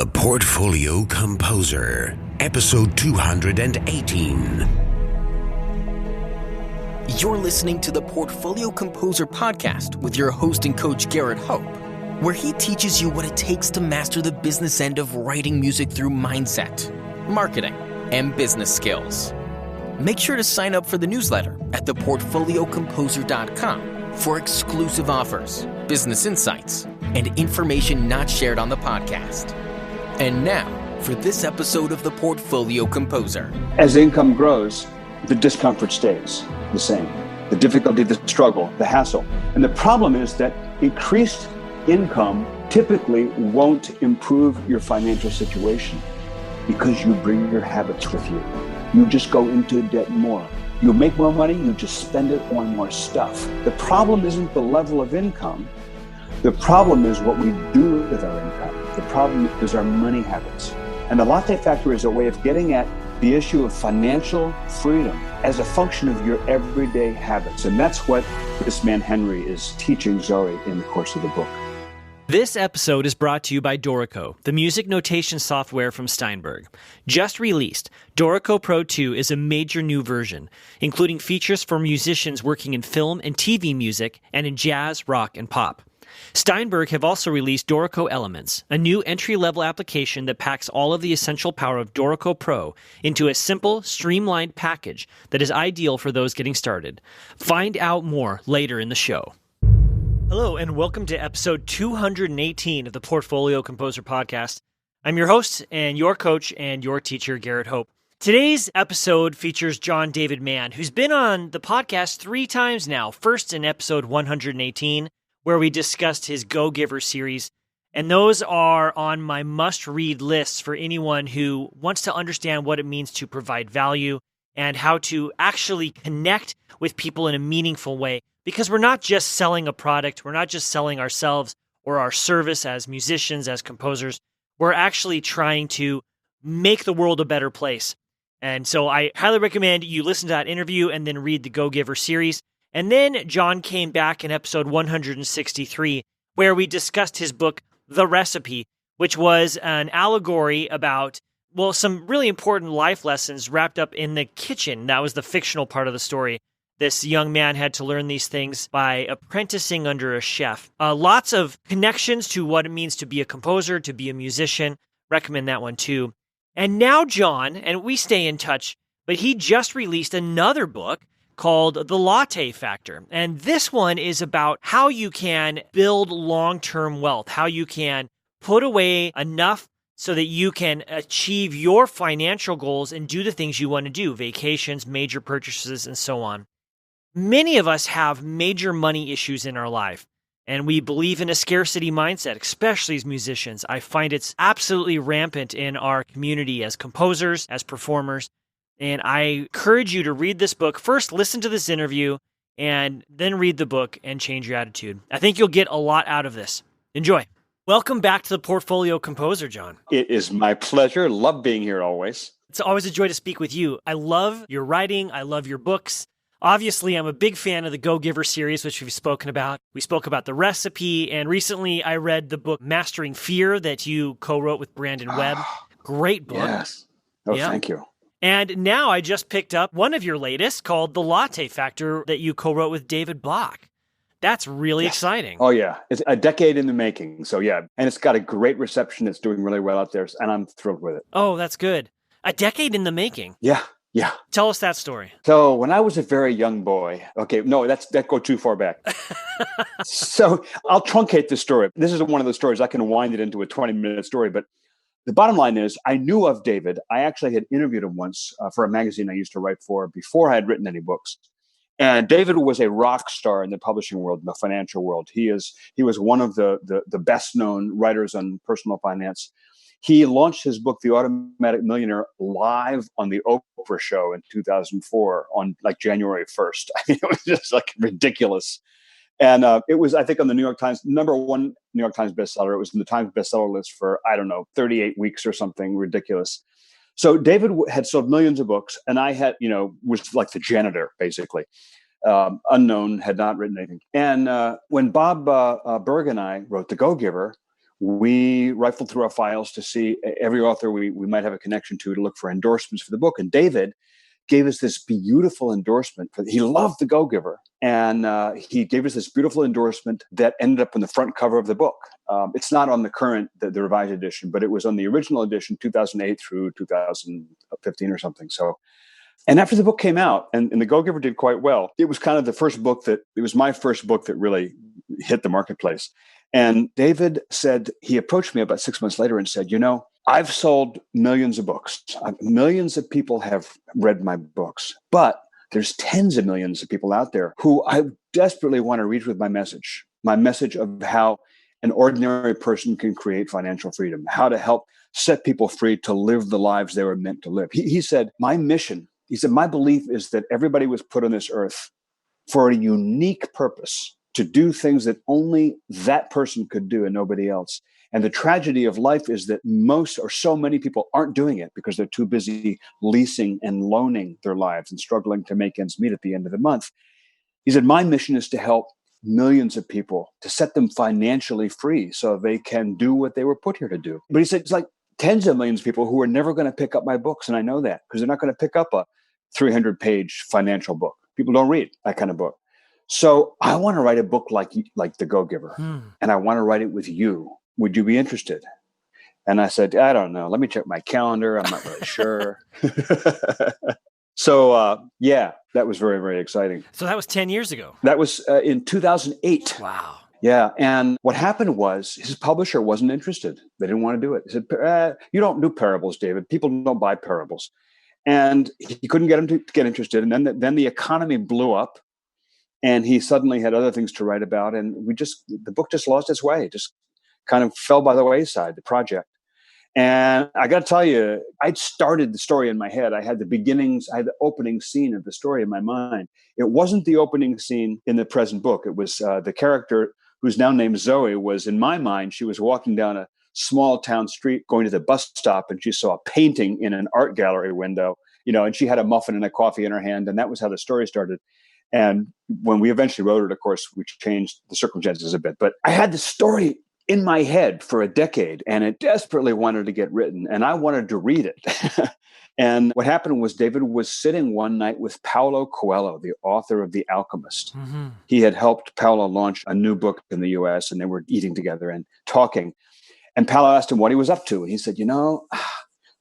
The Portfolio Composer, episode 218. You're listening to the Portfolio Composer podcast with your host and coach, Garrett Hope, where he teaches you what it takes to master the business end of writing music through mindset, marketing, and business skills. Make sure to sign up for the newsletter at theportfoliocomposer.com for exclusive offers, business insights, and information not shared on the podcast. And now, for this episode of the Portfolio Composer. As income grows, the discomfort stays the same. The difficulty, the struggle, the hassle. And the problem is that increased income typically won't improve your financial situation because you bring your habits with you. You just go into debt more. You make more money, you just spend it on more stuff. The problem isn't the level of income. The problem is what we do with our income. The problem is our money habits. And the Latte Factor is a way of getting at the issue of financial freedom as a function of your everyday habits. And that's what this man Henry is teaching Zoe in the course of the book. This episode is brought to you by Dorico, the music notation software from Steinberg. Just released, Dorico Pro 2 is a major new version, including features for musicians working in film and TV music and in jazz, rock, and pop. Steinberg have also released Dorico Elements, a new entry-level application that packs all of the essential power of Dorico Pro into a simple, streamlined package that is ideal for those getting started. Find out more later in the show. Hello, and welcome to episode 218 of the Portfolio Composer podcast. I'm your host and your coach and your teacher, Garrett Hope. Today's episode features David Mann, who's been on the podcast 3 times now. First in episode 118, where we discussed his Go-Giver series, and those are on my must-read lists for anyone who wants to understand what it means to provide value and how to actually connect with people in a meaningful way. Because we're not just selling a product, we're not just selling ourselves or our service as musicians, as composers, we're actually trying to make the world a better place. And so I highly recommend you listen to that interview and then read the Go-Giver series. And then John came back in episode 163, where we discussed his book, The Recipe, which was an allegory about, well, some really important life lessons wrapped up in the kitchen. That was the fictional part of the story. This young man had to learn these things by apprenticing under a chef. Lots of connections to what it means to be a composer, to be a musician. Recommend that one too. And now John, and we stay in touch, but he just released another book called The Latte Factor. And this one is about how you can build long-term wealth, how you can put away enough so that you can achieve your financial goals and do the things you want to do, vacations, major purchases, and so on. Many of us have major money issues in our life, and we believe in a scarcity mindset, especially as musicians. I find it's absolutely rampant in our community as composers, as performers. And I encourage you to read this book. First, listen to this interview, and then read the book and change your attitude. I think you'll get a lot out of this. Enjoy. Welcome back to the Portfolio Composer, John. It is my pleasure. Love being here always. It's always a joy to speak with you. I love your writing. I love your books. Obviously, I'm a big fan of the Go-Giver series, which we've spoken about. We spoke about The Recipe, and recently I read the book Mastering Fear that you co-wrote with Brandon Webb. Great book. Yes. Thank you. And now I just picked up one of your latest called The Latte Factor that you co-wrote with David Block. That's really exciting. Oh, yeah. It's a decade in the making. So, yeah. And it's got a great reception. It's doing really well out there. And I'm thrilled with it. Oh, that's good. A decade in the making. Yeah. Tell us that story. So when I was a very young boy, that go too far back. So I'll truncate the story. This is one of those stories I can wind it into a 20-minute story, but the bottom line is I knew of David. I actually had interviewed him once for a magazine I used to write for before I had written any books. And David was a rock star in the publishing world, in the financial world. He was one of the best known writers on personal finance. He launched his book, The Automatic Millionaire, live on the Oprah show in 2004 on like January 1st. I mean, it was just like ridiculous. And it was, I think, on the New York Times, #1 New York Times bestseller. It was in the Times bestseller list for, 38 weeks or something ridiculous. So David had sold millions of books, and I had, was like the janitor, basically. Unknown, had not written anything. And when Bob Berg and I wrote The Go-Giver, we rifled through our files to see every author we might have a connection to look for endorsements for the book. And David gave us this beautiful endorsement. He loved The Go-Giver. And he gave us this beautiful endorsement that ended up on the front cover of the book. It's not on the current, the revised edition, but it was on the original edition, 2008 through 2015 or something. So, and after the book came out, and The Go-Giver did quite well, it was kind of it was my first book that really hit the marketplace. And David said, he approached me about 6 months later and said, I've sold millions of books. Millions of people have read my books, but there's tens of millions of people out there who I desperately want to reach with my message of how an ordinary person can create financial freedom, how to help set people free to live the lives they were meant to live. He said, my belief is that everybody was put on this earth for a unique purpose, to do things that only that person could do and nobody else. And the tragedy of life is that so many people aren't doing it because they're too busy leasing and loaning their lives and struggling to make ends meet at the end of the month. He said, my mission is to help millions of people, to set them financially free so they can do what they were put here to do. But he said, it's like tens of millions of people who are never going to pick up my books. And I know that because they're not going to pick up a 300-page financial book. People don't read that kind of book. So I want to write a book like The Go-Giver, and I want to write it with you. Would you be interested? And I said, I don't know. Let me check my calendar. I'm not really sure. So, that was very, very exciting. So that was 10 years ago. That was in 2008. Wow. Yeah. And what happened was his publisher wasn't interested. They didn't want to do it. He said, you don't do parables, David. People don't buy parables. And he couldn't get him to get interested. And then the economy blew up. And he suddenly had other things to write about. And the book just lost its way, just kind of fell by the wayside, the project. And I got to tell you, I'd started the story in my head. I had the opening scene of the story in my mind. It wasn't the opening scene in the present book. It was the character who's now named Zoe was, in my mind, she was walking down a small town street going to the bus stop, and she saw a painting in an art gallery window, and she had a muffin and a coffee in her hand. And that was how the story started. And when we eventually wrote it, of course, we changed the circumstances a bit. But I had the story in my head for a decade, and it desperately wanted to get written, and I wanted to read it. And what happened was David was sitting one night with Paulo Coelho, the author of The Alchemist. Mm-hmm. He had helped Paulo launch a new book in the US, and they were eating together and talking. And Paulo asked him what he was up to. And he said,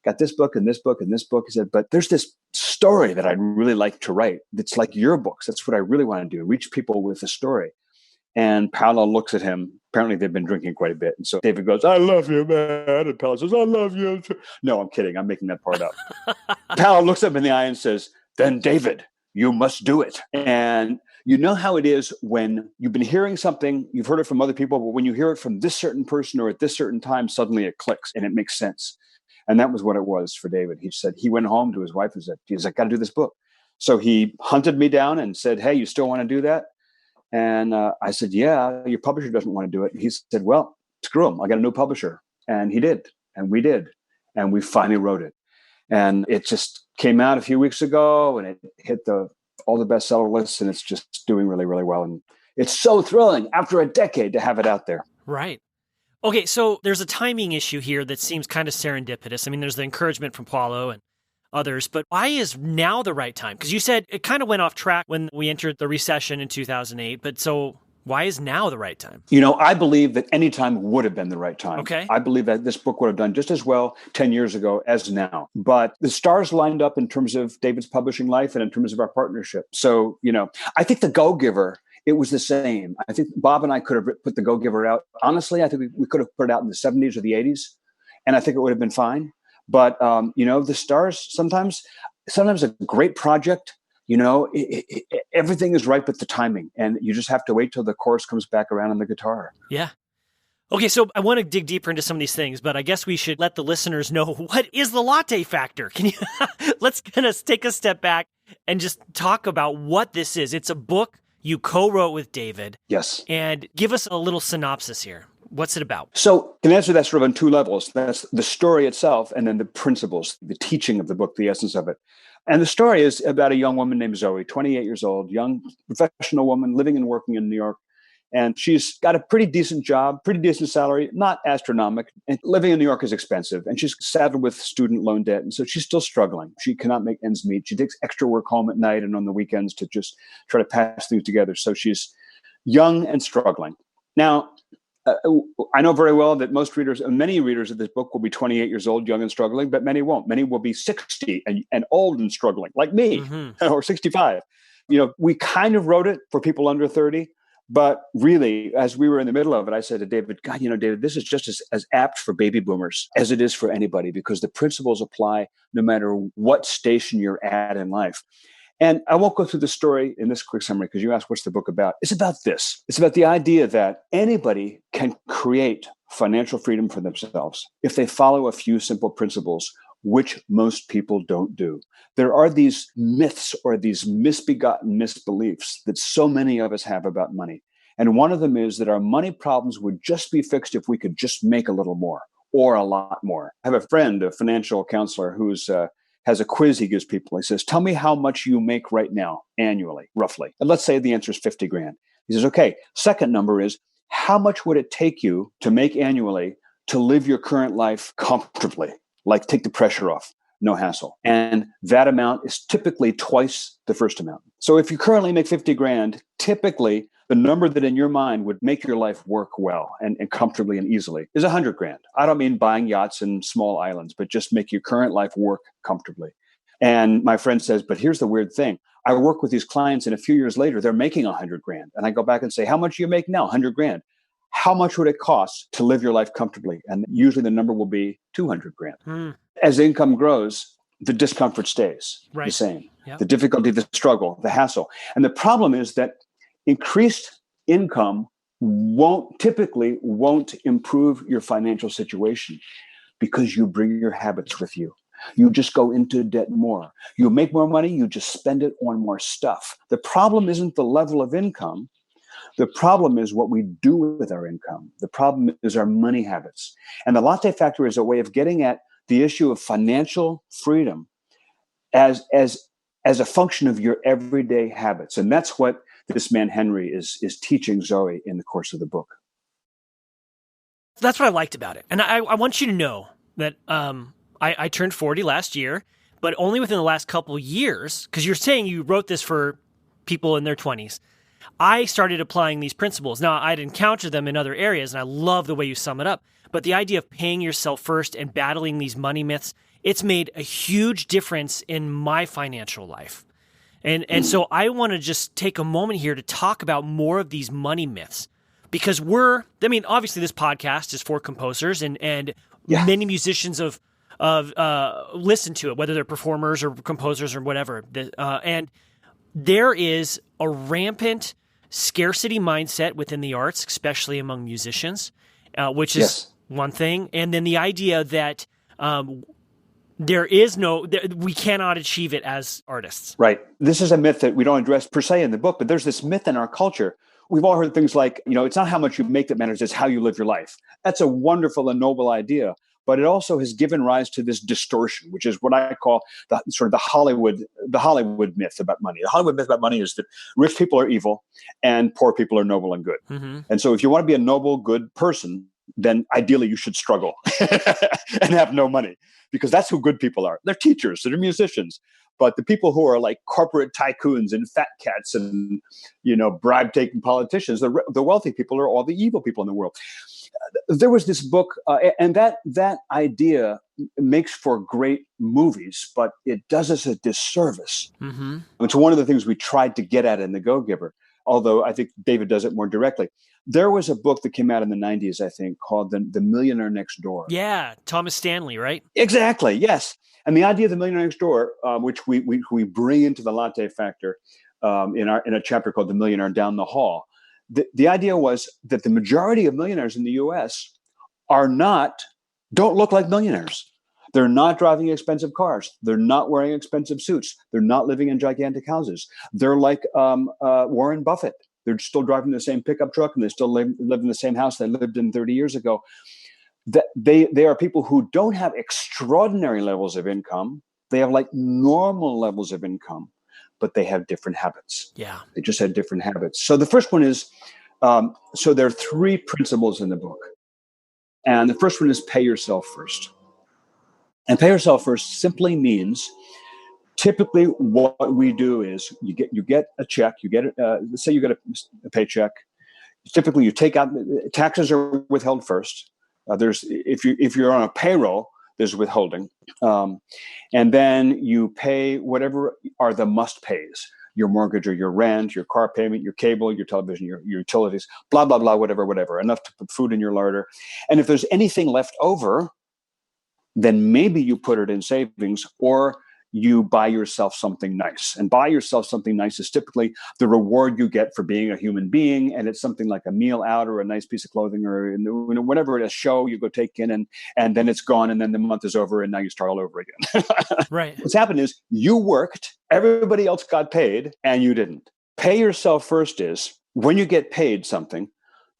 got this book and this book and this book. He said, but there's this story that I'd really like to write. That's like your books. That's what I really want to do, reach people with a story. And Paulo looks at him. Apparently they've been drinking quite a bit. And so David goes, I love you, man. And Paulo says, I love you too. No, I'm kidding. I'm making that part up. Paulo looks up in the eye and says, then David, you must do it. And you know how it is when you've been hearing something, you've heard it from other people, but when you hear it from this certain person or at this certain time, suddenly it clicks and it makes sense. And that was what it was for David. He said he went home to his wife and said, I got to do this book. So he hunted me down and said, hey, you still want to do that? And I said, yeah, your publisher doesn't want to do it. And he said, well, screw him. I got a new publisher. And he did. And we did. And we finally wrote it. And it just came out a few weeks ago and it hit all the bestseller lists. And it's just doing really, really well. And it's so thrilling after a decade to have it out there. Right. Okay, so there's a timing issue here that seems kind of serendipitous. I mean, there's the encouragement from Paulo and others, but why is now the right time? Because you said it kind of went off track when we entered the recession in 2008, but so why is now the right time? I believe that any time would have been the right time. Okay. I believe that this book would have done just as well 10 years ago as now. But the stars lined up in terms of David's publishing life and in terms of our partnership. So, I think The Go-Giver, it was the same. I think Bob and I could have put The Go-Giver out. Honestly, I think we could have put it out in the 70s or the 80s, and I think it would have been fine. But, the stars, sometimes a great project, everything is right with the timing, and you just have to wait till the chorus comes back around on the guitar. Yeah. Okay, so I want to dig deeper into some of these things, but I guess we should let the listeners know, what is the Latte Factor? Can you let's kind of take a step back and just talk about what this is. It's a book you co-wrote with David. Yes. And give us a little synopsis here. What's it about? So can answer that sort of on two levels. That's the story itself and then the principles, the teaching of the book, the essence of it. And the story is about a young woman named Zoe, 28 years old, young professional woman living and working in New York. And she's got a pretty decent job, pretty decent salary, not astronomical. And living in New York is expensive. And she's saddled with student loan debt. And so she's still struggling. She cannot make ends meet. She takes extra work home at night and on the weekends to just try to pass things together. So she's young and struggling. Now, I know very well that many readers of this book will be 28 years old, young and struggling, but many won't. Many will be 60 and old and struggling, like me, or 65. We kind of wrote it for people under 30, but really, as we were in the middle of it, I said to David, God, David, this is just as apt for baby boomers as it is for anybody, because the principles apply no matter what station you're at in life. And I won't go through the story in this quick summary because you asked, what's the book about? It's about this. It's about the idea that anybody can create financial freedom for themselves if they follow a few simple principles, which most people don't do. There are these myths or these misbegotten misbeliefs that so many of us have about money. And one of them is that our money problems would just be fixed if we could just make a little more or a lot more. I have a friend, a financial counselor, who's has a quiz he gives people. He says, tell me how much you make right now annually, roughly. And let's say the answer is 50 grand. He says, okay, second number is, how much would it take you to make annually to live your current life comfortably? Like take the pressure off, no hassle. And that amount is typically twice the first amount. So if you currently make 50 grand, typically the number that in your mind would make your life work well and comfortably and easily is 100 grand. I don't mean buying yachts and small islands, but just make your current life work comfortably. And my friend says, but here's the weird thing. I work with these clients and a few years later, they're making 100 grand. And I go back and say, how much do you make now? 100 grand. How much would it cost to live your life comfortably? And usually the number will be 200 grand. As income grows, the discomfort stays the same. Yep. The difficulty, the struggle, the hassle. And the problem is that increased income typically won't improve your financial situation because you bring your habits with you. You just go into debt more. You make more money, you just spend it on more stuff. The problem isn't the level of income. The problem is what we do with our income. The problem is our money habits. And the Latte Factor is a way of getting at the issue of financial freedom as a function of your everyday habits. And that's what this man, Henry, is teaching Zoe in the course of the book. That's what I liked about it. And I want you to know that I turned 40 last year, but only within the last couple of years, because you're saying you wrote this for people in their 20s. I started applying these principles. Now, I'd encountered them in other areas, and I love the way you sum it up. But the idea of paying yourself first and battling these money myths, it's made a huge difference in my financial life. And so I want to just take a moment here to talk about more of these money myths, because obviously this podcast is for composers and many musicians of listen to it, whether they're performers or composers or whatever. And there is a rampant scarcity mindset within the arts, especially among musicians, which is one thing. And then the idea that we cannot achieve it as artists. Right. This is a myth that we don't address per se in the book, but there's this myth in our culture. We've all heard things like, it's not how much you make that matters, it's how you live your life. That's a wonderful and noble idea, but it also has given rise to this distortion, which is what I call the Hollywood myth about money. The Hollywood myth about money is that rich people are evil and poor people are noble and good. Mm-hmm. And so if you want to be a noble, good person, then ideally you should struggle and have no money, because that's who good people are. They're teachers, they're musicians. But the people who are like corporate tycoons and fat cats and, bribe-taking politicians, the wealthy people are all the evil people in the world. There was this book, and that idea makes for great movies, but it does us a disservice. Mm-hmm. It's one of the things we tried to get at in The Go-Giver, although I think David does it more directly. There was a book that came out in the 90s, I think, called The Millionaire Next Door. Yeah, Thomas Stanley, right? Exactly, yes. And the idea of The Millionaire Next Door, which we bring into the Latte Factor in a chapter called The Millionaire Down the Hall, the idea was that the majority of millionaires in the U.S. don't look like millionaires. They're not driving expensive cars. They're not wearing expensive suits. They're not living in gigantic houses. They're like Warren Buffett. They're still driving the same pickup truck and they still live in the same house they lived in 30 years ago. They are people who don't have extraordinary levels of income. They have like normal levels of income, but they have different habits. Yeah. They just have different habits. So the first one is So there are three principles in the book. And the first one is pay yourself first. And pay yourself first simply means, typically what we do is you get a check, let's say you get a paycheck. Typically you take out, taxes are withheld first. If you're on a payroll, there's withholding. And then you pay whatever are the must pays. Your mortgage or your rent, your car payment, your cable, your television, your utilities, blah, blah, blah, whatever, enough to put food in your larder. And if there's anything left over, then maybe you put it in savings or you buy yourself something nice. And buy yourself something nice is typically the reward you get for being a human being. And it's something like a meal out or a nice piece of clothing or whatever, a show you go take in and then it's gone and then the month is over and now you start all over again. Right. What's happened is you worked, everybody else got paid and you didn't. Pay yourself first is when you get paid something,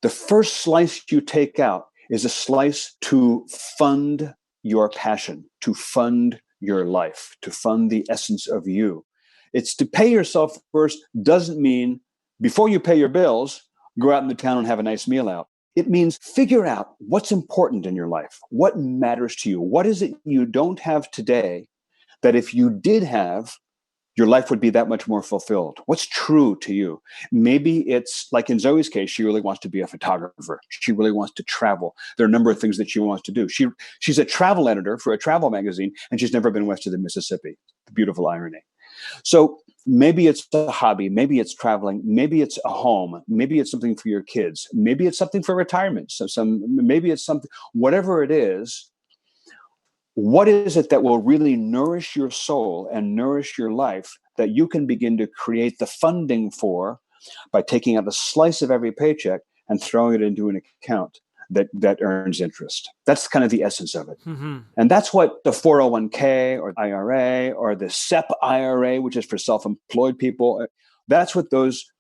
the first slice you take out is a slice to fund your passion, to fund your life, to fund the essence of you. It's to pay yourself first doesn't mean before you pay your bills, go out in the town and have a nice meal out. It means figure out what's important in your life. What matters to you? What is it you don't have today that if you did have, your life would be that much more fulfilled? What's true to you? Maybe it's like in Zoe's case, she really wants to be a photographer. She really wants to travel. There are a number of things that she wants to do. She's a travel editor for a travel magazine, and she's never been west of the Mississippi. The beautiful irony. So maybe it's a hobby. Maybe it's traveling. Maybe it's a home. Maybe it's something for your kids. Maybe it's something for retirement. Maybe it's something, whatever it is. What is it that will really nourish your soul and nourish your life that you can begin to create the funding for by taking out a slice of every paycheck and throwing it into an account that earns interest? That's kind of the essence of it. Mm-hmm. And that's what the 401k or IRA or the SEP IRA, which is for self-employed people, that's what those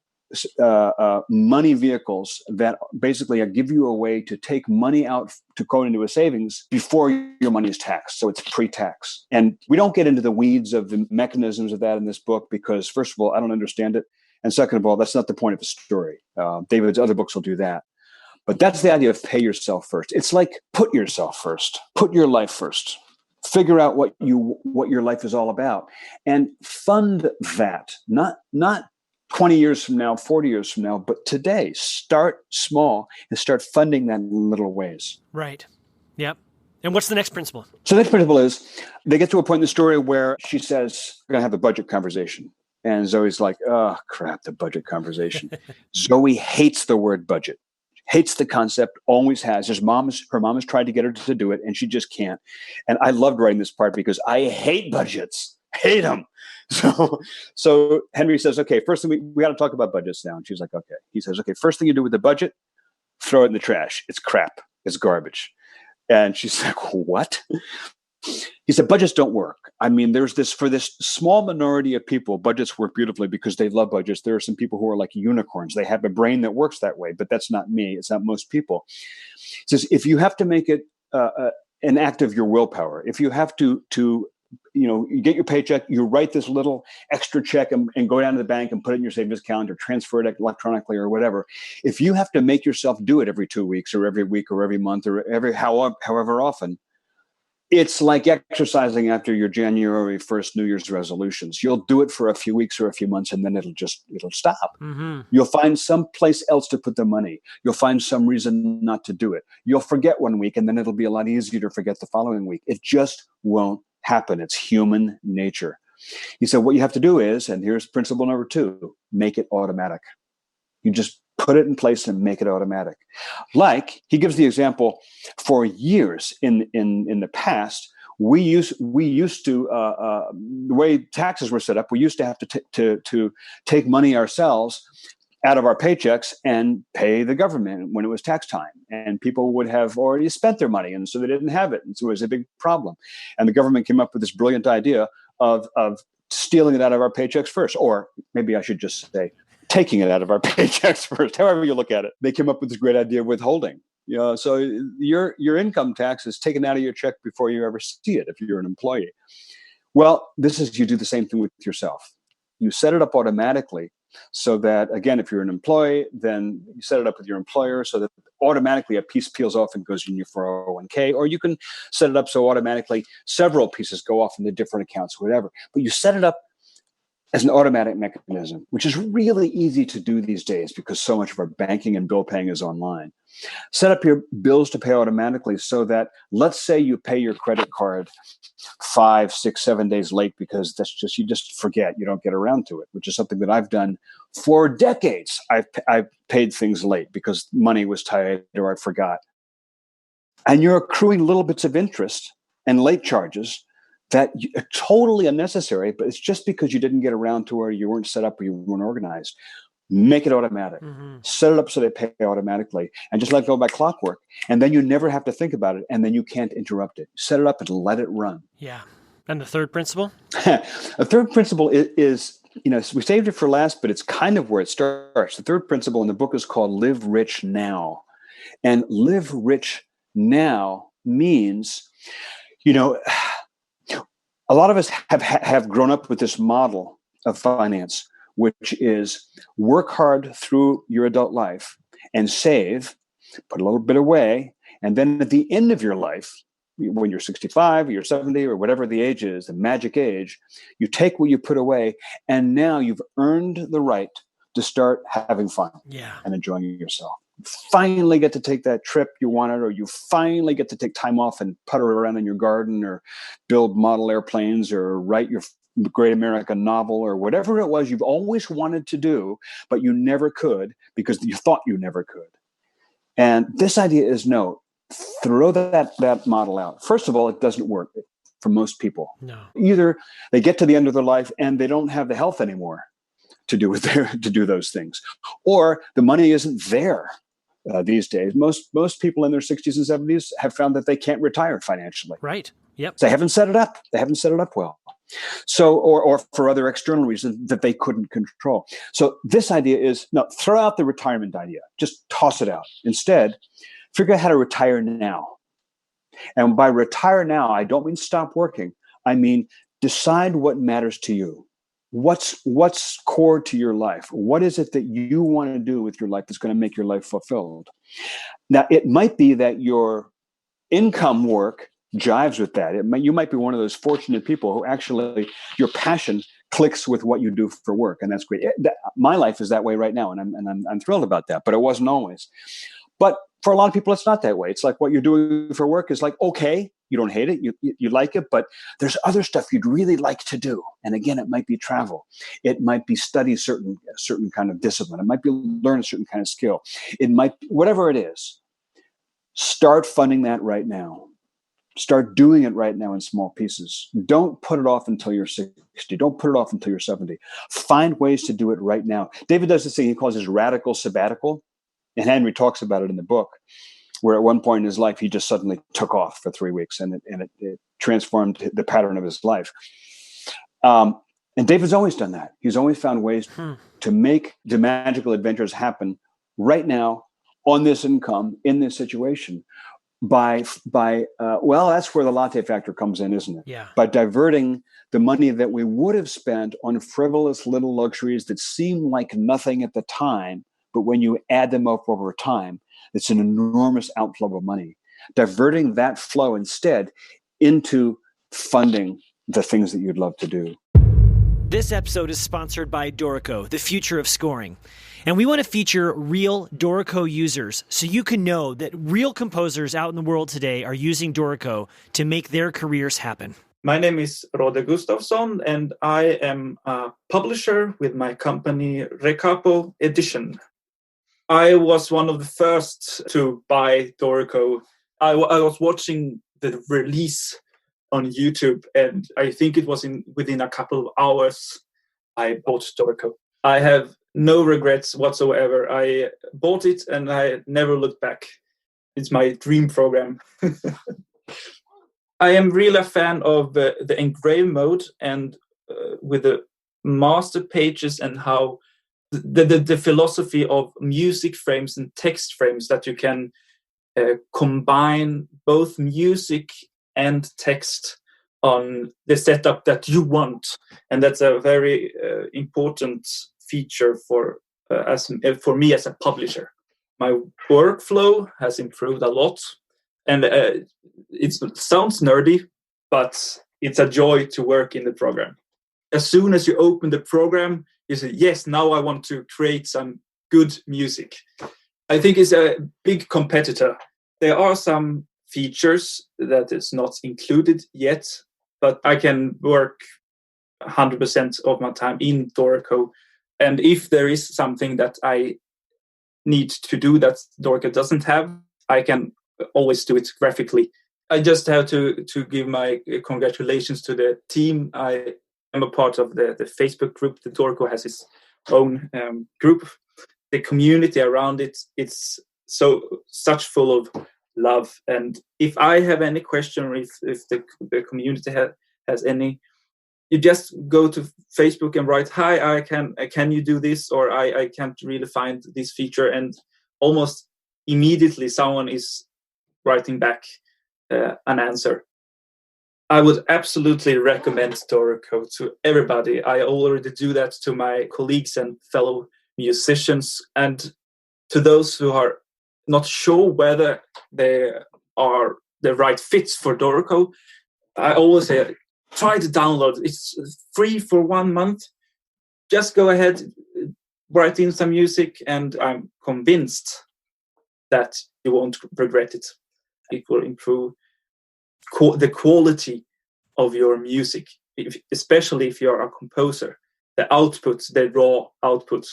money vehicles that basically give you a way to take money out to go into a savings before your money is taxed. So it's pre-tax. And we don't get into the weeds of the mechanisms of that in this book because, first of all, I don't understand it. And second of all, that's not the point of the story. David's other books will do that. But that's the idea of pay yourself first. It's like put yourself first, put your life first. Figure out what your life is all about and fund that, not 20 years from now, 40 years from now, but today. Start small and start funding that in little ways. Right. Yep. And what's the next principle? So the next principle is they get to a point in the story where she says, we're going to have the budget conversation. And Zoe's like, oh, crap, the budget conversation. Zoe hates the word budget, hates the concept, always has. Her mom has tried to get her to do it, and she just can't. And I loved writing this part because I hate budgets, hate them. So Henry says, okay, first thing we got to talk about budgets now. And she's like, okay. He says, okay, first thing you do with the budget, throw it in the trash. It's crap. It's garbage. And she's like, what? He said, budgets don't work. I mean, for this small minority of people, budgets work beautifully because they love budgets. There are some people who are like unicorns. They have a brain that works that way, but that's not me. It's not most people. He says, if you have to make it an act of your willpower, if you have to you get your paycheck, you write this little extra check and go down to the bank and put it in your savings account or transfer it electronically or whatever. If you have to make yourself do it every 2 weeks or every week or every month or however often, it's like exercising after your January 1st New Year's resolutions. You'll do it for a few weeks or a few months and then it'll stop. Mm-hmm. You'll find some place else to put the money. You'll find some reason not to do it. You'll forget one week and then it'll be a lot easier to forget the following week. It just won't happen. It's human nature. He said, what you have to do is, and here's principle number 2, make it automatic. You just put it in place and make it automatic. Like he gives the example, for years in the past, we used to the way taxes were set up, we used to have to take money ourselves out of our paychecks and pay the government when it was tax time. And people would have already spent their money, and so they didn't have it. And so it was a big problem. And the government came up with this brilliant idea of stealing it out of our paychecks first. Or maybe I should just say, taking it out of our paychecks first, however you look at it. They came up with this great idea of withholding. So your income tax is taken out of your check before you ever see it if you're an employee. Well, you do the same thing with yourself. You set it up automatically. so that, again, if you're an employee, then you set it up with your employer so that automatically a piece peels off and goes in your 401k, or you can set it up so automatically several pieces go off into different accounts, whatever. But you set it up as an automatic mechanism, which is really easy to do these days because so much of our banking and bill paying is online. Set up your bills to pay automatically so that, let's say you pay your credit card 5, 6, 7 days late because you just forget, you don't get around to it, which is something that I've done for decades. I've paid things late because money was tight or I forgot. And you're accruing little bits of interest and late charges that are totally unnecessary, but it's just because you didn't get around to, or you weren't set up, or you weren't organized. Make it automatic. Mm-hmm. Set it up so they pay automatically, and just let go by clockwork. And then you never have to think about it, and then you can't interrupt it. Set it up and let it run. Yeah. And the third principle? The third principle is, we saved it for last, but it's kind of where it starts. The third principle in the book is called Live Rich Now. And live rich now means, a lot of us have grown up with this model of finance, which is work hard through your adult life and save, put a little bit away, and then at the end of your life, when you're 65 or you're 70 or whatever the age is, the magic age, you take what you put away, and now you've earned the right to start having fun and enjoying yourself. You finally get to take that trip you wanted, or you finally get to take time off and putter around in your garden or build model airplanes or write your great American novel or whatever it was you've always wanted to do, but you never could because you thought you never could. And this idea is throw that model out. First of all, it doesn't work for most people. No. Either they get to the end of their life and they don't have the health anymore to do those things, or the money isn't there. These days, most people in their 60s and 70s have found that they can't retire financially. Right. Yep. They haven't set it up. They haven't set it up well. So, or for other external reasons that they couldn't control. So this idea is, throw out the retirement idea. Just toss it out. Instead, figure out how to retire now. And by retire now, I don't mean stop working. I mean, decide what matters to you. What's core to your life? What is it that you want to do with your life that's going to make your life fulfilled? Now, it might be that your income work jives with that. You might be one of those fortunate people who actually your passion clicks with what you do for work, and that's great. My life is that way right now, and I'm thrilled about that. But it wasn't always. But for a lot of people, it's not that way. It's like what you're doing for work is like, okay, you don't hate it, you like it, but there's other stuff you'd really like to do. And again, it might be travel. It might be study certain kind of discipline. It might be learn a certain kind of skill. It might be, whatever it is, start funding that right now. Start doing it right now in small pieces. Don't put it off until you're 60. Don't put it off until you're 70. Find ways to do it right now. David does this thing he calls his radical sabbatical. And Henry talks about it in the book, where at one point in his life, he just suddenly took off for 3 weeks and it transformed the pattern of his life. And David's always done that. He's always found ways to make the magical adventures happen right now on this income, in this situation, that's where the Latte Factor comes in, isn't it? Yeah. By diverting the money that we would have spent on frivolous little luxuries that seem like nothing at the time, but when you add them up over time, it's an enormous outflow of money. Diverting that flow instead into funding the things that you'd love to do. This episode is sponsored by Dorico, the future of scoring. And we want to feature real Dorico users so you can know that real composers out in the world today are using Dorico to make their careers happen. My name is Rode Gustafsson, and I am a publisher with my company Recapo Edition. I was one of the first to buy Dorico. I was watching the release on YouTube, and I think it was within a couple of hours I bought Dorico. I have no regrets whatsoever. I bought it and I never looked back. It's my dream program. I am really a fan of the engrave mode and with the master pages and how the philosophy of music frames and text frames that you can combine both music and text on the setup that you want. And that's a very important feature for me as a publisher. My workflow has improved a lot, and it sounds nerdy, but it's a joy to work in the program. As soon as you open the program, you say, yes, now I want to create some good music. I think it's a big competitor. There are some features that is not included yet, but I can work 100% of my time in Dorico. And if there is something that I need to do that Dorico doesn't have, I can always do it graphically. I just have to give my congratulations to the team. I am a part of the Facebook group. The Dorico has its own group. The community around it, it's such full of love. And if I have any question, or if the community has any, you just go to Facebook and write, hi, can you do this? Or I can't really find this feature. And almost immediately someone is writing back an answer. I would absolutely recommend Dorico to everybody. I already do that to my colleagues and fellow musicians, and to those who are not sure whether they are the right fits for Dorico. I always say, try to download. It's free for 1 month. Just go ahead, write in some music, and I'm convinced that you won't regret it. It will improve the quality of your music, especially if you're a composer. The output, the raw output,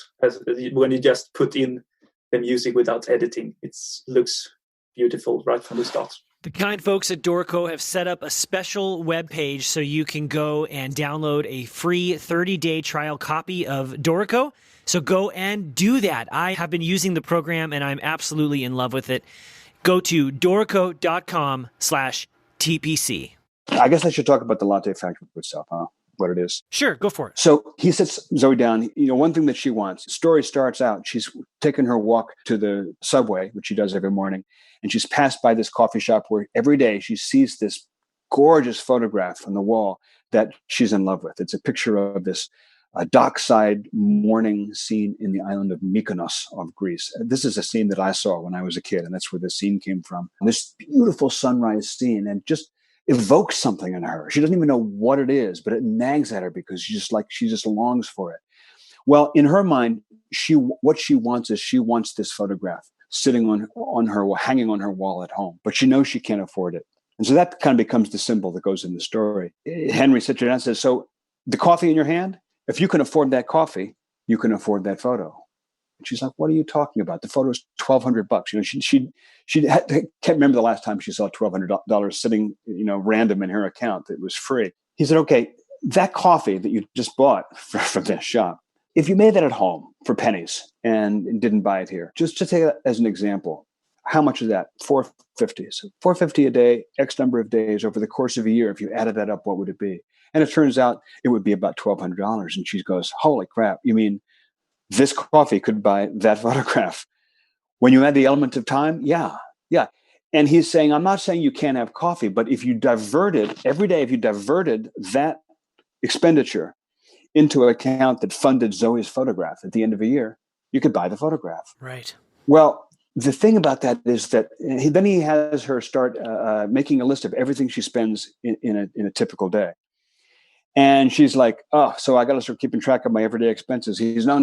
when you just put in the music without editing, it looks beautiful right from the start. The kind folks at Dorico have set up a special web page so you can go and download a free 30-day trial copy of Dorico. So go and do that. I have been using the program and I'm absolutely in love with it. Go to dorico.com/TPC. I guess I should talk about the Latte Factor itself, huh? What it is. Sure, go for it. So he sits Zoe down. One thing that she wants, the story starts out, she's taking her walk to the subway, which she does every morning, and she's passed by this coffee shop where every day she sees this gorgeous photograph on the wall that she's in love with. It's a picture of this dockside morning scene in the island of Mykonos of Greece. This is a scene that I saw when I was a kid, and that's where the scene came from. And this beautiful sunrise scene, and just evokes something in her. She doesn't even know what it is, but it nags at her because she just longs for it. Well, in her mind, what she wants this photograph sitting on her, hanging on her wall at home, but she knows she can't afford it. And so that kind of becomes the symbol that goes in the story. Henry sits her down and says, so the coffee in your hand, if you can afford that coffee, you can afford that photo. And she's like, what are you talking about? The photo is $1,200. She can't remember the last time she saw $1,200 sitting, random in her account that was free. He said, okay, that coffee that you just bought from this shop, if you made that at home for pennies and didn't buy it here, just to take that as an example, how much is that? $4.50. So $4.50 a day, X number of days over the course of a year. If you added that up, what would it be? And it turns out it would be about $1,200. And she goes, holy crap. You mean this coffee could buy that photograph? When you add the element of time, yeah. And he's saying, I'm not saying you can't have coffee, but if you diverted that expenditure into an account that funded Zoe's photograph at the end of a year, you could buy the photograph. Right. Well, the thing about that is that he has her start making a list of everything she spends in a typical day. And she's like, oh, so I got to start keeping track of my everyday expenses. He's no.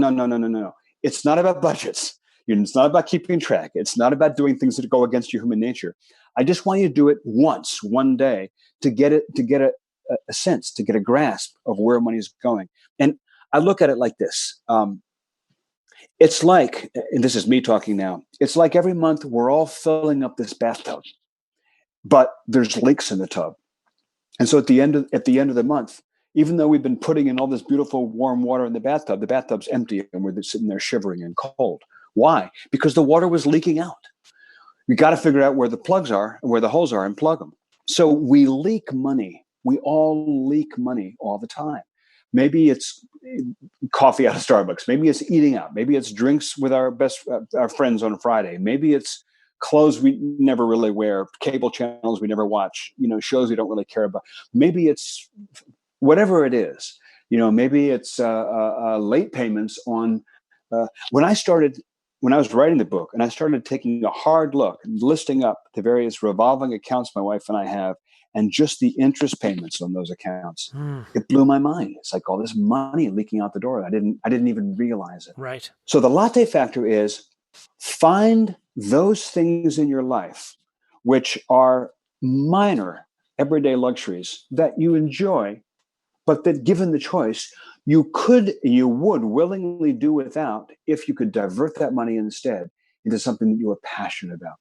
It's not about budgets. It's not about keeping track. It's not about doing things that go against your human nature. I just want you to do it once, one day, to get a sense, to get a grasp of where money is going. And I look at it like this. It's like, and this is me talking now, it's like every month we're all filling up this bathtub, but there's leaks in the tub. And so at the end of the month, even though we've been putting in all this beautiful warm water in the bathtub's empty and we're sitting there shivering and cold. Why? Because the water was leaking out. We got to figure out where the plugs are, where the holes are, and plug them. So we leak money. We all leak money all the time. Maybe it's coffee out of Starbucks. Maybe it's eating out. Maybe it's drinks with our friends on a Friday. Maybe it's clothes we never really wear, cable channels we never watch, shows we don't really care about. Maybe it's whatever it is. Maybe it's late payments on. When I was writing the book, and I started taking a hard look, listing up the various revolving accounts my wife and I have, and just the interest payments on those accounts, it blew my mind. It's like all this money leaking out the door. I didn't even realize it. Right. So the Latte Factor is find those things in your life which are minor, everyday luxuries that you enjoy, but that given the choice, you would willingly do without if you could divert that money instead into something that you are passionate about.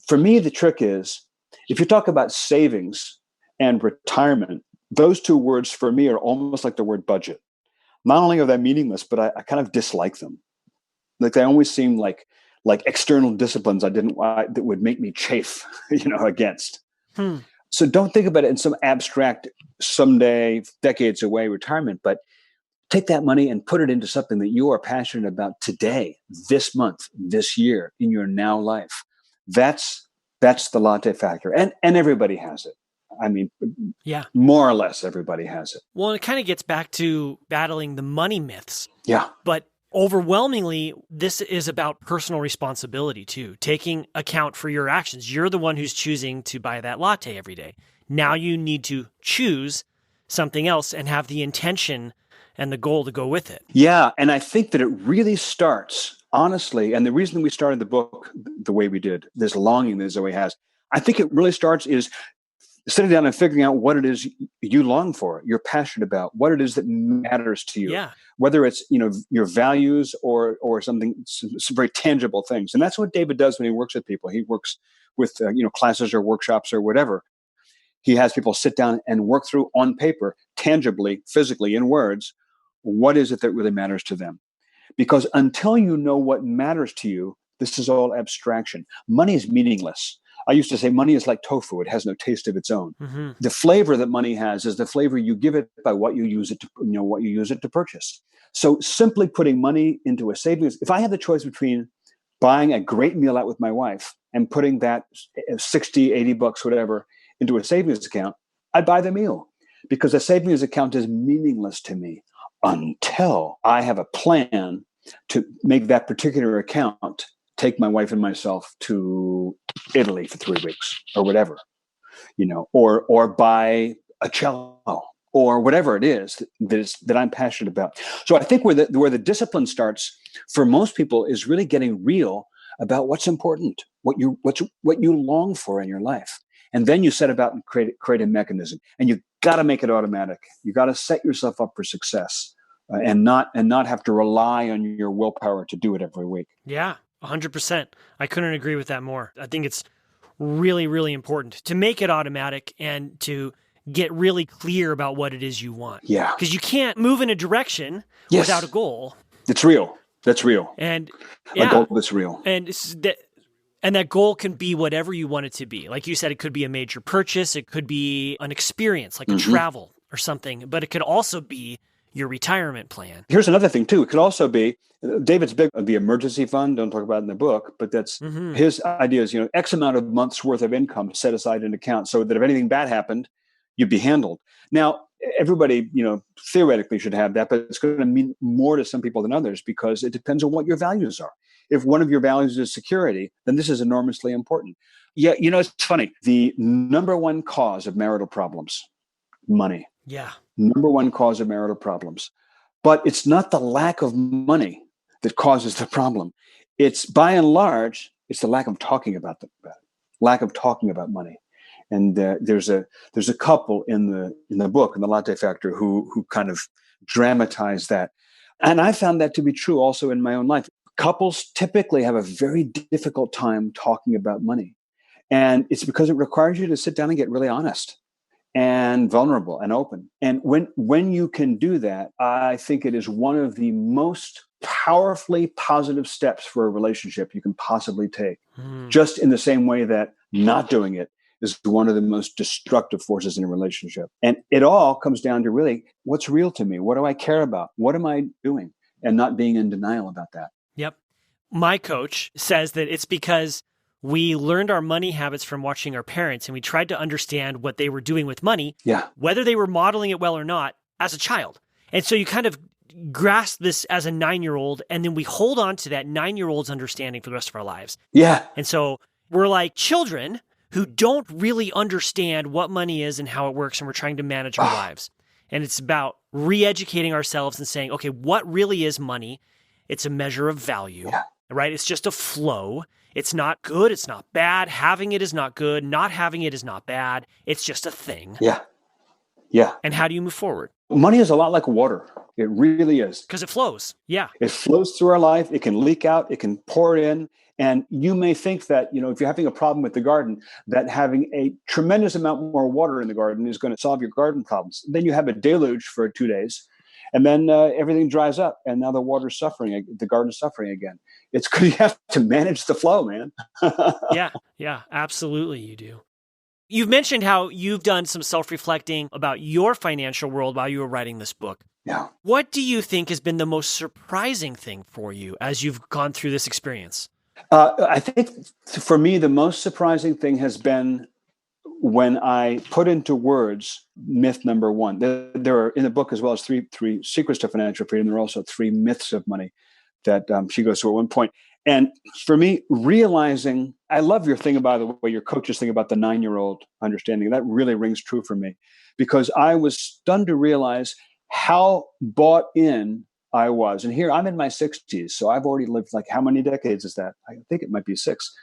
For me, the trick is, if you talk about savings and retirement, those two words for me are almost like the word budget. Not only are they meaningless, but I kind of dislike them. Like they always seem like external disciplines that would make me chafe, against. So don't think about it in some abstract, someday, decades away retirement, but take that money and put it into something that you are passionate about today, this month, this year, in your now life. That's the Latte Factor. And everybody has it. I mean, yeah, more or less everybody has it. Well, it kind of gets back to battling the money myths. Yeah. But overwhelmingly, this is about personal responsibility too, taking account for your actions. You're the one who's choosing to buy that latte every day. Now you need to choose something else and have the intention and the goal to go with it. Yeah. And I think that it really starts, honestly, and the reason we started the book the way we did, this longing that Zoe has, I think it really starts is sitting down and figuring out what it is you long for, you're passionate about, what it is that matters to you. Yeah. Whether it's, your values or something, some very tangible things. And that's what David does when he works with people. He works with, classes or workshops or whatever. He has people sit down and work through on paper, tangibly, physically, in words, what is it that really matters to them? Because until you know what matters to you, this is all abstraction. Money is meaningless. I used to say money is like tofu. It has no taste of its own. Mm-hmm. The flavor that money has is the flavor you give it by what you use it to purchase. So simply putting money into a savings, if I had the choice between buying a great meal out with my wife and putting that 60, 80 bucks, whatever, into a savings account, I'd buy the meal, because a savings account is meaningless to me until I have a plan to make that particular account take my wife and myself to Italy for 3 weeks or whatever, or buy a cello or whatever it is that I'm passionate about. So I think where the discipline starts for most people is really getting real about what's important, what you long for in your life. And then you set about and create a mechanism, and you got to make it automatic. You got to set yourself up for success and not have to rely on your willpower to do it every week. Yeah. 100%. I couldn't agree with that more. I think it's really, really important to make it automatic and to get really clear about what it is you want. Yeah. Because you can't move in a direction without a goal. It's real. That's real. And a goal that's real. And that goal can be whatever you want it to be. Like you said, it could be a major purchase. It could be an experience, like a travel or something. But it could also be your retirement plan. Here's another thing too. It could also be, David's big on the emergency fund. Don't talk about it in the book, but that's his idea is, X amount of months worth of income set aside in an account so that if anything bad happened, you'd be handled. Now, everybody, theoretically should have that, but it's going to mean more to some people than others because it depends on what your values are. If one of your values is security, then this is enormously important. Yeah. It's funny. The number one cause of marital problems, money. Yeah. Number one cause of marital problems. But it's not the lack of money that causes the problem. It's by and large, it's the lack of talking about money. And there's a couple in the book, in the Latte Factor, who kind of dramatize that. And I found that to be true also in my own life. Couples typically have a very difficult time talking about money. And it's because it requires you to sit down and get really honest and vulnerable and open. And when you can do that, I think it is one of the most powerfully positive steps for a relationship you can possibly take. Just in the same way that not doing it is one of the most destructive forces in a relationship. And it all comes down to really, what's real to me? What do I care about? What am I doing? And not being in denial about that. Yep. My coach says that it's because we learned our money habits from watching our parents, and we tried to understand what they were doing with money, whether they were modeling it well or not. as a child. And so you kind of grasp this as a 9-year-old, and then we hold on to that 9-year-old's understanding for the rest of our lives. Yeah. And so we're like children who don't really understand what money is and how it works, and we're trying to manage our lives. And it's about re-educating ourselves and saying, okay, what really is money? It's a measure of value, right? It's just a flow. It's not good. It's not bad. Having it is not good. Not having it is not bad. It's just a thing. Yeah. Yeah. And how do you move forward? Money is a lot like water. It really is. Because it flows. Yeah. It flows through our life. It can leak out. It can pour in. And you may think that, if you're having a problem with the garden, that having a tremendous amount more water in the garden is going to solve your garden problems. Then you have a deluge for 2 days, and then everything dries up, and now the water's suffering. The garden's suffering again. It's because you have to manage the flow, man. Yeah, absolutely you do. You've mentioned how you've done some self-reflecting about your financial world while you were writing this book. Yeah. What do you think has been the most surprising thing for you as you've gone through this experience? I think for me, the most surprising thing has been when I put into words myth number one. There are in the book, as well as three secrets to financial freedom, there are also 3 myths of money that she goes through at one point. And for me, realizing, I love your thing, by the way, your coach's thing about the 9-year-old understanding. That really rings true for me, because I was stunned to realize how bought in I was. And here I'm in my 60s. So I've already lived, like, how many decades is that? I think it might be 6.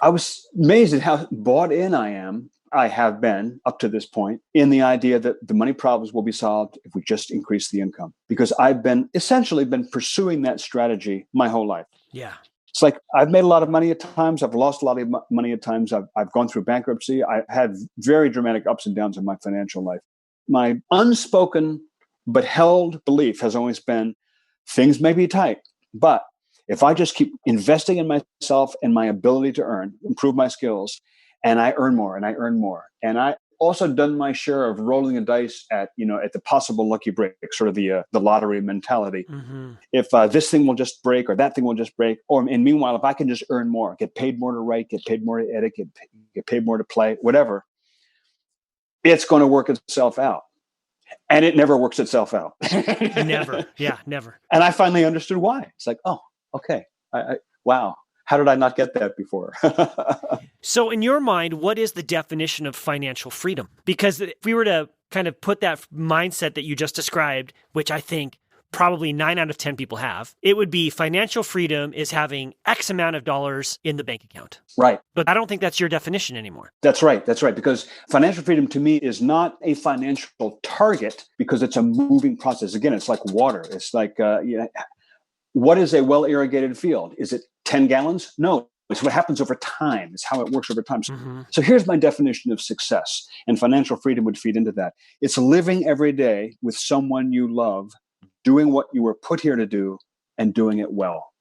I was amazed at how bought in I have been up to this point, in the idea that the money problems will be solved if we just increase the income. Because I've essentially been pursuing that strategy my whole life. Yeah. It's like I've made a lot of money at times. I've lost a lot of money at times. I've gone through bankruptcy. I had very dramatic ups and downs in my financial life. My unspoken but held belief has always been, things may be tight, but if I just keep investing in myself and my ability to earn, improve my skills, and I earn more and I earn more. And I also done my share of rolling the dice at the possible lucky break, sort of the lottery mentality. Mm-hmm. If this thing will just break, or that thing will just break, and meanwhile, if I can just earn more, get paid more to write, get paid more to edit, get paid more to play, whatever, it's going to work itself out. And it never works itself out. Never. Yeah, never. And I finally understood why. It's like, oh, okay. Wow. How did I not get that before? So in your mind, what is the definition of financial freedom? Because if we were to kind of put that mindset that you just described, which I think probably 9 out of 10 people have, it would be financial freedom is having X amount of dollars in the bank account. Right. But I don't think that's your definition anymore. That's right. Because financial freedom to me is not a financial target, because it's a moving process. Again, it's like water. It's like, what is a well-irrigated field? Is it 10 gallons? No. It's what happens over time. It's how it works over time. So here's my definition of success, and financial freedom would feed into that. It's living every day with someone you love, doing what you were put here to do, and doing it well.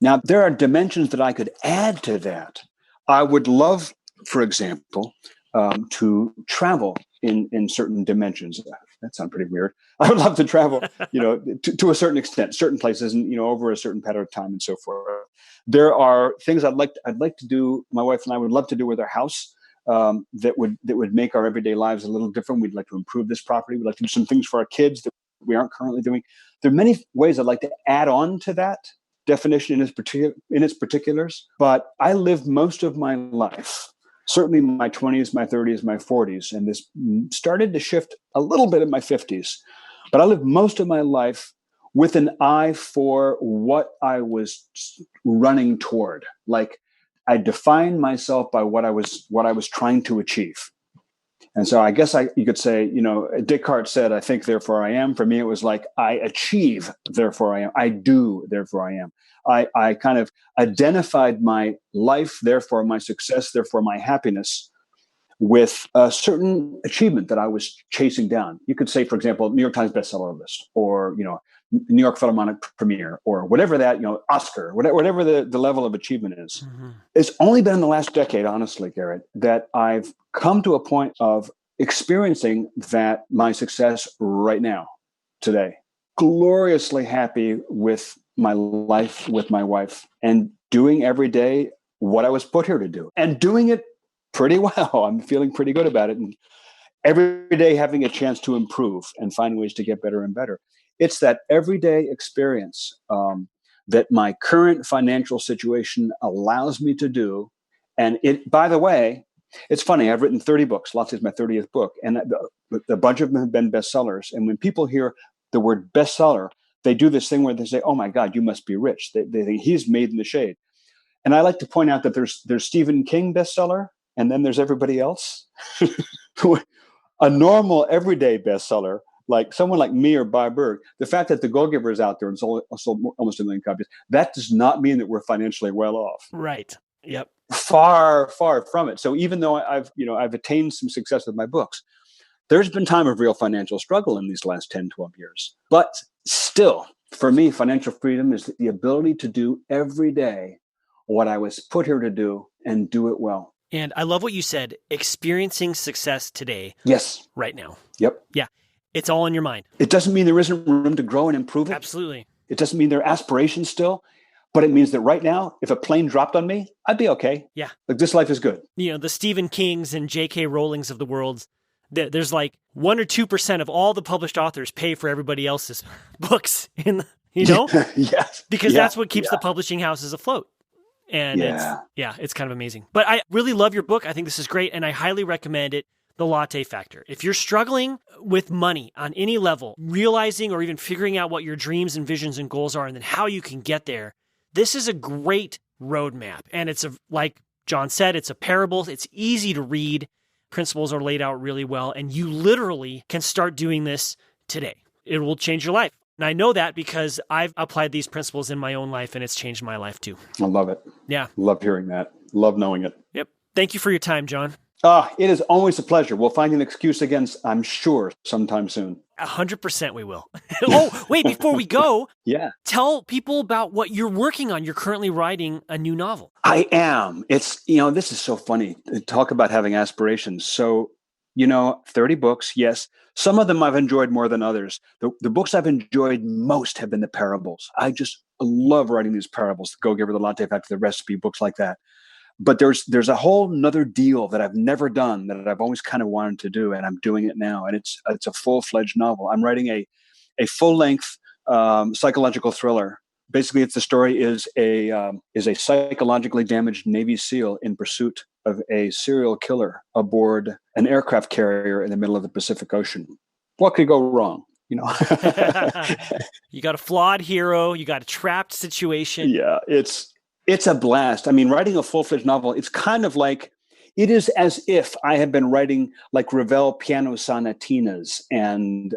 Now, there are dimensions that I could add to that. I would love, for example, to travel in certain dimensions. That sounds pretty weird. I would love to travel, to a certain extent, certain places, and over a certain period of time, and so forth. There are things I'd like to do. My wife and I would love to do with our house that would make our everyday lives a little different. We'd like to improve this property. We'd like to do some things for our kids that we aren't currently doing. There are many ways I'd like to add on to that definition in its particulars. But I lived most of my life, certainly my 20s, my 30s, my 40s, and this started to shift a little bit in my 50s. But I lived most of my life with an eye for what I was running toward. Like, I defined myself by what I was trying to achieve. And so I guess you could say, Descartes said, I think, therefore I am. For me, it was like, I achieve, therefore I am. I do, therefore I am. I kind of identified my life, therefore my success, therefore my happiness, with a certain achievement that I was chasing down. You could say, for example, New York Times bestseller list, or, New York Philharmonic premiere, or whatever that, Oscar, whatever the level of achievement is. Mm-hmm. It's only been in the last decade, honestly, Garrett, that I've come to a point of experiencing that my success right now, today. Gloriously happy with my life, with my wife, and doing every day what I was put here to do, and doing it pretty well. I'm feeling pretty good about it. And every day having a chance to improve and find ways to get better and better. It's that everyday experience that my current financial situation allows me to do. And it, by the way, it's funny, I've written 30 books. Latte is my 30th book. And a bunch of them have been bestsellers. And when people hear the word bestseller, they do this thing where they say, oh my God, you must be rich. They think he's made in the shade. And I like to point out that there's Stephen King bestseller, and then there's everybody else. A normal, everyday bestseller, like someone like me or Bob Berg, the fact that The Go-Giver is out there and sold almost 1 million copies, that does not mean that we're financially well off. Right. Yep. Far, far from it. So even though I've attained some success with my books, there's been time of real financial struggle in these last 10, 12 years. But still, for me, financial freedom is the ability to do every day what I was put here to do and do it well. And I love what you said, experiencing success today. Yes. Right now. Yep. Yeah. It's all in your mind. It doesn't mean there isn't room to grow and improve it. Absolutely. It doesn't mean there are aspirations still, but it means that right now, if a plane dropped on me, I'd be okay. Yeah. Like, this life is good. You know, the Stephen Kings and J.K. Rowlings of the world, there's like 1 or 2% of all the published authors pay for everybody else's books in the, Yes. Because that's what keeps the publishing houses afloat. And it's kind of amazing. But I really love your book. I think this is great. And I highly recommend it, The Latte Factor. If you're struggling with money on any level, realizing or even figuring out what your dreams and visions and goals are, and then how you can get there, this is a great roadmap. And it's like John said, it's a parable. It's easy to read. Principles are laid out really well. And you literally can start doing this today. It will change your life. And I know that because I've applied these principles in my own life, and it's changed my life too. I love it. Yeah. Love hearing that. Love knowing it. Yep. Thank you for your time, John. It is always a pleasure. We'll find an excuse again, I'm sure, sometime soon. 100% we will. Oh, wait, before we go, tell people about what you're working on. You're currently writing a new novel. I am. It's, this is so funny. Talk about having aspirations. So, 30 books, yes. Some of them I've enjoyed more than others. The books I've enjoyed most have been the parables. I just love writing these parables, The Go-Giver, The Latte Factor, the recipe, books like that. But there's a whole nother deal that I've never done that I've always kind of wanted to do, and I'm doing it now. And it's a full-fledged novel. I'm writing a full-length psychological thriller. Basically, the story is a psychologically damaged Navy SEAL in pursuit of a serial killer aboard an aircraft carrier in the middle of the Pacific Ocean. What could go wrong? You got a flawed hero. You got a trapped situation. Yeah, it's a blast. I mean, writing a full-fledged novel, it's kind of like, it is as if I had been writing like Ravel piano sonatinas and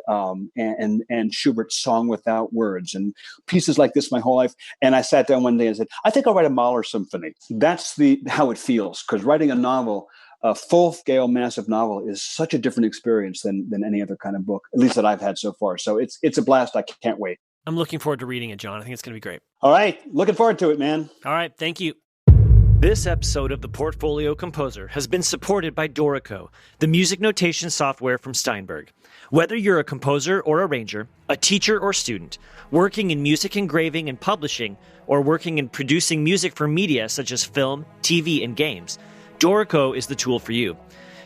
Schubert's Song Without Words and pieces like this my whole life. And I sat down one day and said, I think I'll write a Mahler symphony. That's how it feels, because writing a novel, a full-scale, massive novel, is such a different experience than any other kind of book, at least that I've had so far. So it's a blast. I can't wait. I'm looking forward to reading it, John. I think it's going to be great. All right. Looking forward to it, man. All right. Thank you. This episode of The Portfolio Composer has been supported by Dorico, the music notation software from Steinberg. Whether you're a composer or arranger, a teacher or student, working in music engraving and publishing, or working in producing music for media such as film, TV, and games, Dorico is the tool for you.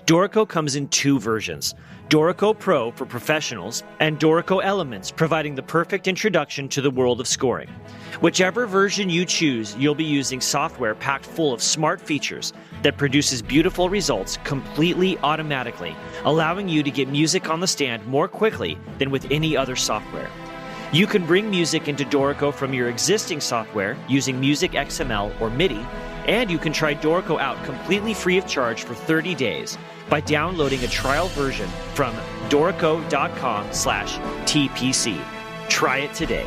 Dorico comes in 2 versions, Dorico Pro for professionals and Dorico Elements, providing the perfect introduction to the world of scoring. Whichever version you choose, you'll be using software packed full of smart features that produces beautiful results completely automatically, allowing you to get music on the stand more quickly than with any other software. You can bring music into Dorico from your existing software using Music XML or MIDI, and you can try Dorico out completely free of charge for 30 days by downloading a trial version from dorico.com/TPC. Try it today.